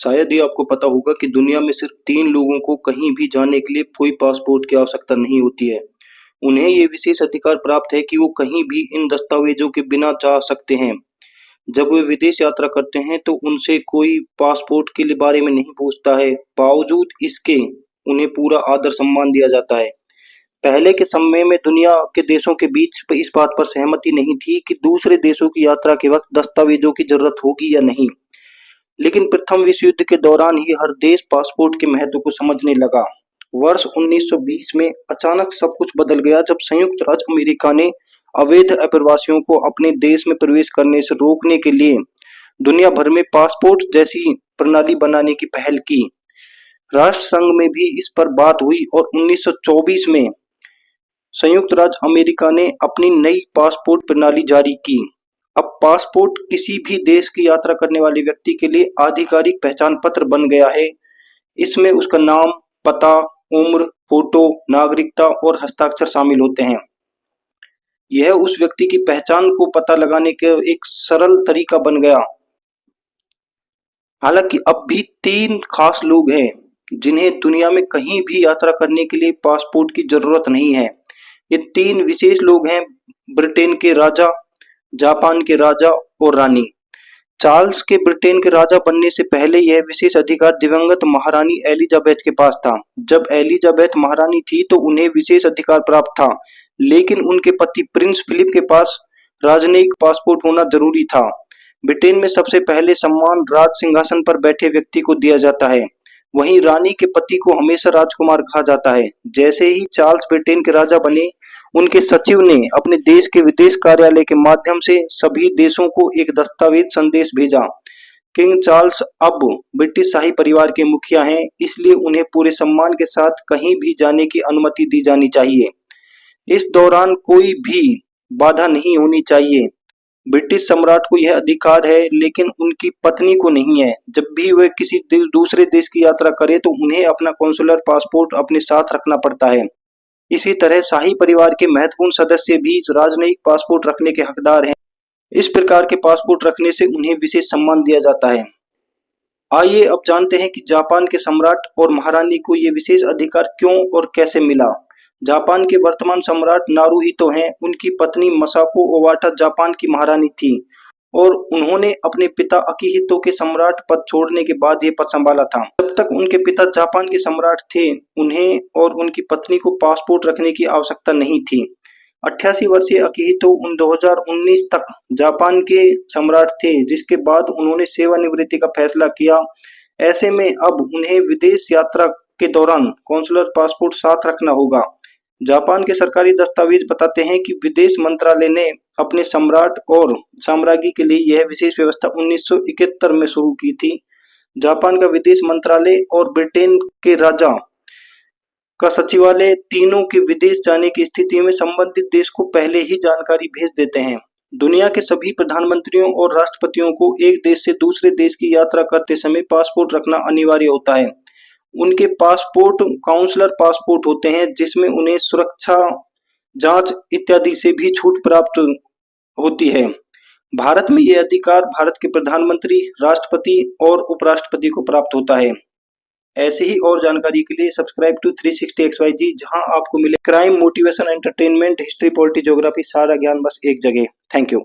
शायद ही आपको पता होगा कि दुनिया में सिर्फ 3 लोगों को कहीं भी जाने के लिए कोई पासपोर्ट की आवश्यकता नहीं होती है। उन्हें ये विशेष अधिकार प्राप्त है कि वो कहीं भी इन दस्तावेज़ों के बिना जा सकते हैं। जब वे विदेश यात्रा करते हैं तो उनसे कोई पासपोर्ट के लिए बारे में नहीं पूछता है। बावजूद इसके उन्हें पूरा आदर सम्मान दिया जाता है। पहले के समय में दुनिया के देशों के बीच इस बात पर सहमति नहीं थी कि दूसरे देशों की यात्रा के वक्त दस्तावेज़ों की ज़रूरत होगी या नहीं। लेकिन प्रथम विश्व युद्ध के दौरान ही हर देश पासपोर्ट के महत्व को समझने लगा। वर्ष 1920 में अचानक सब कुछ बदल गया जब संयुक्त राज्य अमेरिका ने अवैध अप्रवासियों को अपने देश में प्रवेश करने से रोकने के लिए दुनिया भर में पासपोर्ट जैसी प्रणाली बनाने की पहल की। राष्ट्र संघ में भी इस पर बात हुई और 1924 में संयुक्त राज्य अमेरिका ने अपनी नई पासपोर्ट प्रणाली जारी की। अब पासपोर्ट किसी भी देश की यात्रा करने वाले व्यक्ति के लिए आधिकारिक पहचान पत्र बन गया है। इसमें उसका नाम, पता, उम्र, फोटो, नागरिकता और हस्ताक्षर शामिल होते हैं। यह उस व्यक्ति की पहचान को पता लगाने का एक सरल तरीका बन गया। हालांकि अब भी 3 खास लोग हैं जिन्हें दुनिया में कहीं भी यात्रा करने के लिए पासपोर्ट की जरूरत नहीं है। ये 3 विशेष लोग हैं: ब्रिटेन के राजा, जापान के राजा और रानी। चार्ल्स के ब्रिटेन के राजा बनने से पहले यह विशेष अधिकार दिवंगत महारानी एलिजाबेथ के पास था। जब एलिजाबेथ महारानी थी तो उन्हें विशेष अधिकार प्राप्त था, लेकिन उनके पति प्रिंस फिलिप के पास राजनयिक पासपोर्ट होना जरूरी था। ब्रिटेन में सबसे पहले सम्मान राज सिंहासन पर बैठे व्यक्ति को दिया जाता है। वहीं रानी के पति को हमेशा राजकुमार कहा जाता है। जैसे ही चार्ल्स ब्रिटेन के राजा बने, उनके सचिव ने अपने देश के विदेश कार्यालय के माध्यम से सभी देशों को एक दस्तावेज संदेश भेजा। किंग चार्ल्स अब ब्रिटिश शाही परिवार के मुखिया हैं, इसलिए उन्हें पूरे सम्मान के साथ कहीं भी जाने की अनुमति दी जानी चाहिए। इस दौरान कोई भी बाधा नहीं होनी चाहिए। ब्रिटिश सम्राट को यह अधिकार है, लेकिन उनकी पत्नी को नहीं है। जब भी वे किसी दूसरे देश की यात्रा करें तो उन्हें अपना कॉन्सुलर पासपोर्ट अपने साथ रखना पड़ता है। इसी तरह शाही परिवार के महत्वपूर्ण सदस्य भी राजनयिक पासपोर्ट रखने के हकदार हैं। इस प्रकार के पासपोर्ट रखने से उन्हें विशेष सम्मान दिया जाता है। आइए अब जानते हैं कि जापान के सम्राट और महारानी को ये विशेष अधिकार क्यों और कैसे मिला। जापान के वर्तमान सम्राट नारुहितो हैं। उनकी पत्नी मसाको ओवाटा जापान की महारानी थी और उन्होंने अपने पिता अकिहितो के सम्राट पद छोड़ने के बाद ये पद संभाला था। जब तक उनके पिता जापान के सम्राट थे, उन्हें और उनकी पत्नी को पासपोर्ट रखने की आवश्यकता नहीं थी। 88 वर्षीय अकिहितो 2019 तक जापान के सम्राट थे, जिसके बाद उन्होंने सेवानिवृत्ति का फैसला किया। ऐसे में अब उन्हें विदेश यात्रा के दौरान कॉन्सुलर पासपोर्ट साथ रखना होगा। जापान के सरकारी दस्तावेज बताते हैं कि विदेश मंत्रालय ने अपने सम्राट और साम्राज्ञी के लिए यह विशेष व्यवस्था 1971 में शुरू की थी। जापान का विदेश मंत्रालय और ब्रिटेन के राजा का सचिवालय तीनों के विदेश जाने की स्थिति में संबंधित देश को पहले ही जानकारी भेज देते हैं। दुनिया के सभी प्रधानमंत्रियों और राष्ट्रपतियों को एक देश से दूसरे देश की यात्रा करते समय पासपोर्ट रखना अनिवार्य होता है। उनके पासपोर्ट काउंसलर पासपोर्ट होते हैं, जिसमें उन्हें सुरक्षा जांच इत्यादि से भी छूट प्राप्त होती है। भारत में यह अधिकार भारत के प्रधानमंत्री, राष्ट्रपति और उपराष्ट्रपति को प्राप्त होता है। ऐसे ही और जानकारी के लिए सब्सक्राइब टू 360XYZ, जहां आपको मिले crime, motivation, entertainment, history, polity, geography, सारा ज्ञान बस एक जगह। Thank you.